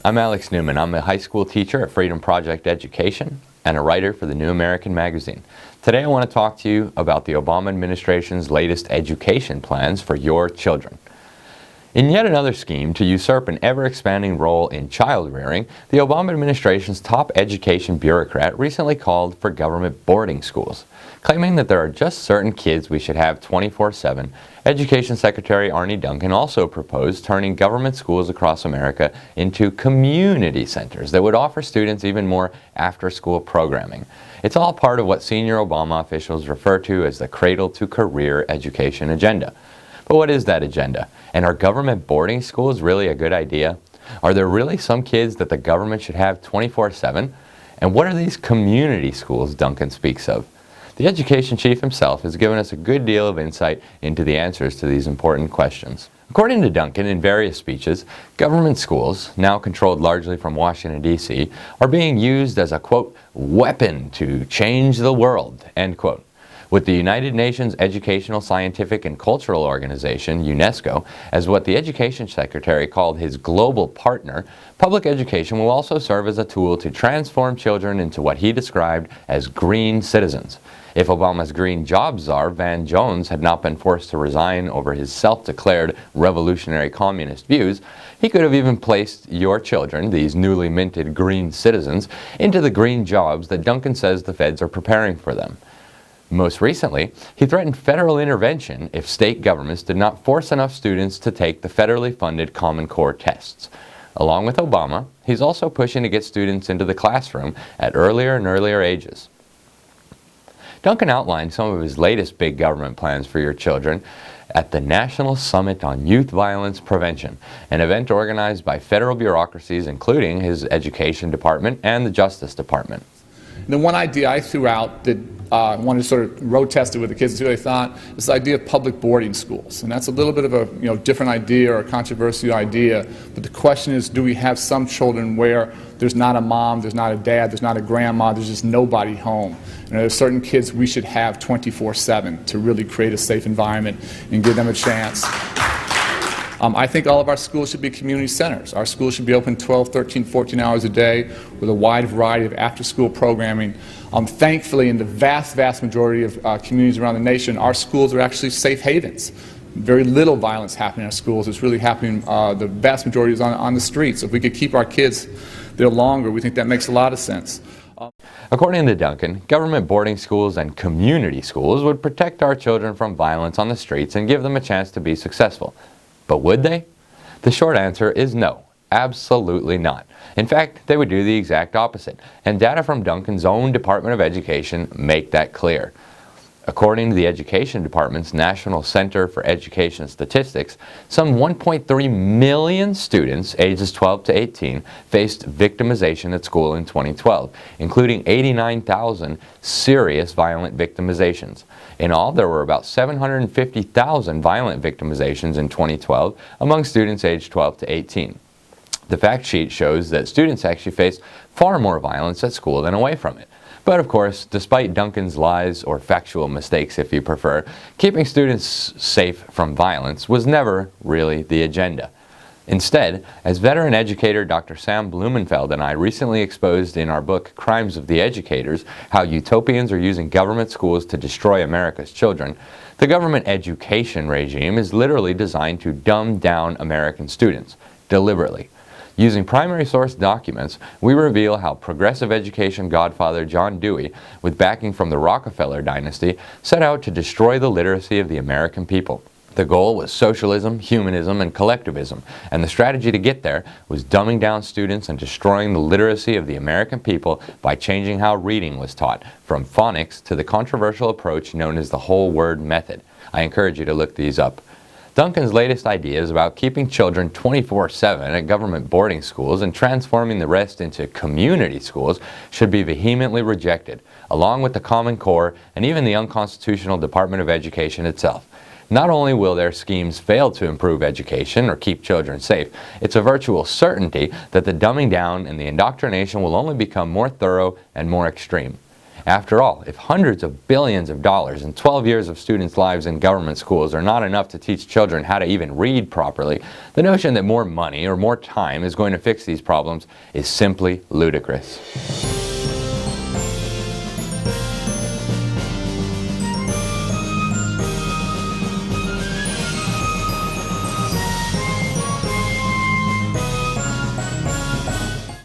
I'm Alex Newman. I'm a high school teacher at Freedom Project Education and a writer for the New American Magazine. Today I want to talk to you about the Obama administration's latest education plans for your children. In yet another scheme to usurp an ever-expanding role in child-rearing, the Obama administration's top education bureaucrat recently called for government boarding schools. Claiming that there are just certain kids we should have 24/7, Education Secretary Arne Duncan also proposed turning government schools across America into community centers that would offer students even more after-school programming. It's all part of what senior Obama officials refer to as the cradle-to-career education agenda. But what is that agenda? And are government boarding schools really a good idea? Are there really some kids that the government should have 24/7? And what are these community schools Duncan speaks of? The education chief himself has given us a good deal of insight into the answers to these important questions. According to Duncan, in various speeches, government schools, now controlled largely from Washington, D.C., are being used as a, quote, weapon to change the world, end quote. With the United Nations Educational, Scientific, and Cultural Organization, UNESCO, as what the Education Secretary called his global partner, public education will also serve as a tool to transform children into what he described as green citizens. If Obama's green job czar, Van Jones, had not been forced to resign over his self-declared revolutionary communist views, he could have even placed your children, these newly minted green citizens, into the green jobs that Duncan says the feds are preparing for them. Most recently, he threatened federal intervention if state governments did not force enough students to take the federally funded Common Core tests. Along with Obama, he's also pushing to get students into the classroom at earlier and earlier ages. Duncan outlined some of his latest big government plans for your children at the National Summit on Youth Violence Prevention, an event organized by federal bureaucracies including his Education Department and the Justice Department. The one idea I threw out that I wanted to sort of road test it with the kids and see what they thought is the idea of public boarding schools. And that's a little bit of a different idea or a controversial idea. But the question is, do we have some children where there's not a mom, there's not a dad, there's not a grandma, there's just nobody home? And there are certain kids we should have 24/7 to really create a safe environment and give them a chance. I think all of our schools should be community centers. Our schools should be open 12, 13, 14 hours a day with a wide variety of after-school programming. Thankfully, in the vast, vast majority of communities around the nation, our schools are actually safe havens. Very little violence happening in our schools. It's really happening, the vast majority is on the streets. So if we could keep our kids there longer, we think that makes a lot of sense. According to Duncan, government boarding schools and community schools would protect our children from violence on the streets and give them a chance to be successful. But would they? The short answer is no, absolutely not. In fact, they would do the exact opposite, and data from Duncan's own Department of Education make that clear. According to the Education Department's National Center for Education Statistics, some 1.3 million students ages 12 to 18 faced victimization at school in 2012, including 89,000 serious violent victimizations. In all, there were about 750,000 violent victimizations in 2012 among students aged 12 to 18. The fact sheet shows that students actually face far more violence at school than away from it. But of course, despite Duncan's lies, or factual mistakes if you prefer, keeping students safe from violence was never really the agenda. Instead, as veteran educator Dr. Sam Blumenfeld and I recently exposed in our book Crimes of the Educators, how utopians are using government schools to destroy America's children, the government education regime is literally designed to dumb down American students, deliberately. Using primary source documents, we reveal how progressive education godfather John Dewey, with backing from the Rockefeller dynasty, set out to destroy the literacy of the American people. The goal was socialism, humanism, and collectivism, and the strategy to get there was dumbing down students and destroying the literacy of the American people by changing how reading was taught, from phonics to the controversial approach known as the whole word method. I encourage you to look these up. Duncan's latest ideas about keeping children 24/7 at government boarding schools and transforming the rest into community schools should be vehemently rejected, along with the Common Core and even the unconstitutional Department of Education itself. Not only will their schemes fail to improve education or keep children safe, it's a virtual certainty that the dumbing down and the indoctrination will only become more thorough and more extreme. After all, if hundreds of billions of dollars and 12 years of students' lives in government schools are not enough to teach children how to even read properly, the notion that more money or more time is going to fix these problems is simply ludicrous.